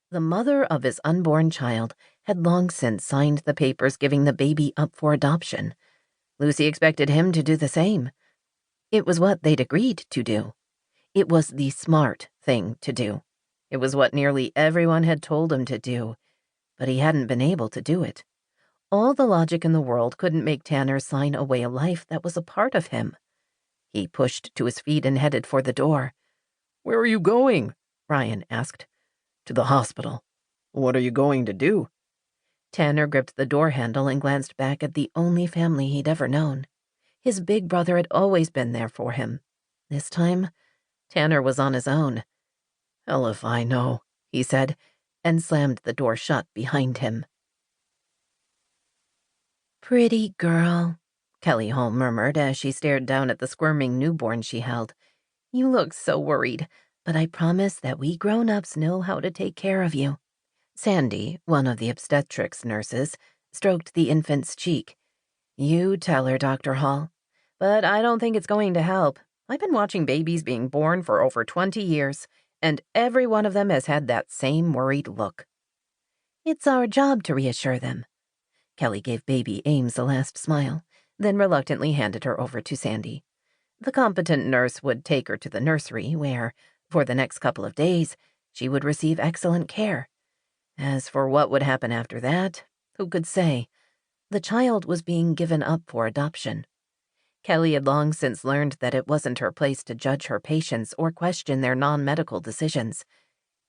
The mother of his unborn child had long since signed the papers giving the baby up for adoption. Lucy expected him to do the same. It was what they'd agreed to do. It was the smart thing to do. It was what nearly everyone had told him to do, but he hadn't been able to do it. All the logic in the world couldn't make Tanner sign away a life that was a part of him. He pushed to his feet and headed for the door. "Where are you going?" Ryan asked. "To the hospital." "What are you going to do?" Tanner gripped the door handle and glanced back at the only family he'd ever known. His big brother had always been there for him. This time, Tanner was on his own. "Hell if I know," he said, and slammed the door shut behind him. "Pretty girl," Kelly Hall murmured as she stared down at the squirming newborn she held. "You look so worried, but I promise that we grown-ups know how to take care of you." Sandy, one of the obstetrics nurses, stroked the infant's cheek. "You tell her, Dr. Hall. But I don't think it's going to help. I've been watching babies being born for over 20 years, and every one of them has had that same worried look." "It's our job to reassure them." Kelly gave baby Ames a last smile, then reluctantly handed her over to Sandy. The competent nurse would take her to the nursery, where, for the next couple of days, she would receive excellent care. As for what would happen after that, who could say? The child was being given up for adoption. Kelly had long since learned that it wasn't her place to judge her patients or question their non-medical decisions.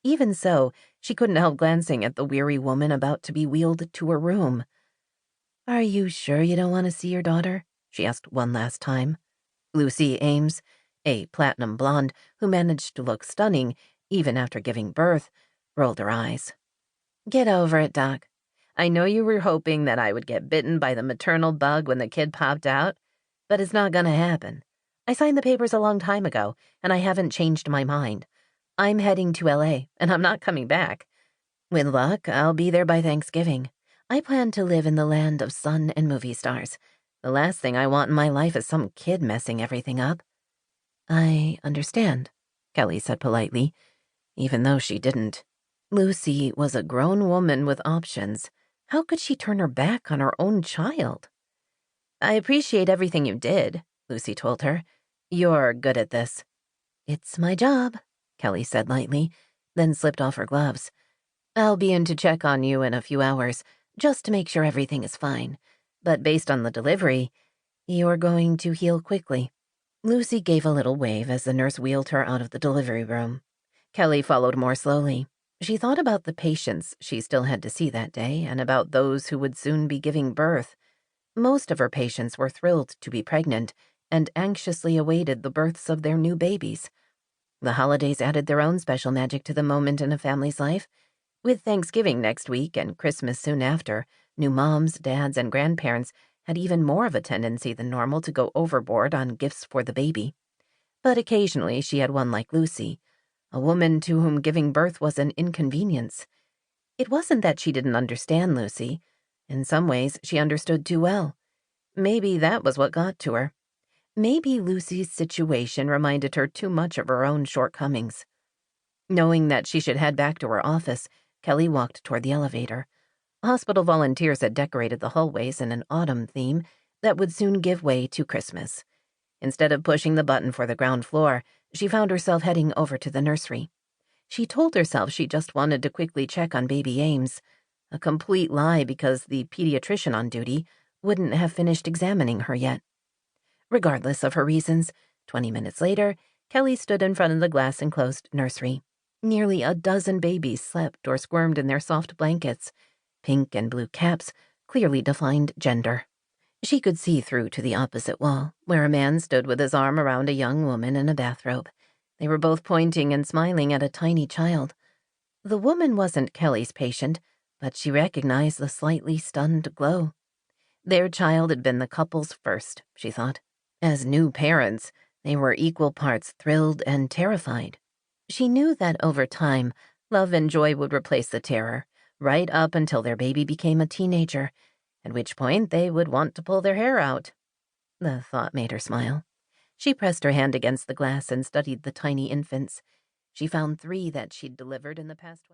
Even so, she couldn't help glancing at the weary woman about to be wheeled to her room. "Are you sure you don't want to see your daughter?" she asked one last time. Lucy Ames, a platinum blonde who managed to look stunning even after giving birth, rolled her eyes. "Get over it, Doc. I know you were hoping that I would get bitten by the maternal bug when the kid popped out, but it's not gonna happen. I signed the papers a long time ago, and I haven't changed my mind. I'm heading to LA, and I'm not coming back. With luck, I'll be there by Thanksgiving. I plan to live in the land of sun and movie stars. The last thing I want in my life is some kid messing everything up." "I understand," Kelly said politely, even though she didn't. Lucy was a grown woman with options. How could she turn her back on her own child? "I appreciate everything you did," Lucy told her. "You're good at this." "It's my job," Kelly said lightly, then slipped off her gloves. "I'll be in to check on you in a few hours, just to make sure everything is fine. But based on the delivery, you're going to heal quickly." Lucy gave a little wave as the nurse wheeled her out of the delivery room. Kelly followed more slowly. She thought about the patients she still had to see that day and about those who would soon be giving birth. Most of her patients were thrilled to be pregnant and anxiously awaited the births of their new babies. The holidays added their own special magic to the moment in a family's life. With Thanksgiving next week and Christmas soon after, new moms, dads, and grandparents had even more of a tendency than normal to go overboard on gifts for the baby. But occasionally she had one like Lucy, a woman to whom giving birth was an inconvenience. It wasn't that she didn't understand Lucy. In some ways, she understood too well. Maybe that was what got to her. Maybe Lucy's situation reminded her too much of her own shortcomings. Knowing that she should head back to her office, Kelly walked toward the elevator. Hospital volunteers had decorated the hallways in an autumn theme that would soon give way to Christmas. Instead of pushing the button for the ground floor, she found herself heading over to the nursery. She told herself she just wanted to quickly check on baby Ames, a complete lie because the pediatrician on duty wouldn't have finished examining her yet. Regardless of her reasons, 20 minutes later, Kelly stood in front of the glass-enclosed nursery. Nearly a dozen babies slept or squirmed in their soft blankets. Pink and blue caps clearly defined gender. She could see through to the opposite wall, where a man stood with his arm around a young woman in a bathrobe. They were both pointing and smiling at a tiny child. The woman wasn't Kelly's patient, but she recognized the slightly stunned glow. Their child had been the couple's first, she thought. As new parents, they were equal parts thrilled and terrified. She knew that over time, love and joy would replace the terror, right up until their baby became a teenager, at which point they would want to pull their hair out. The thought made her smile. She pressed her hand against the glass and studied the tiny infants. She found 3 that she'd delivered in the past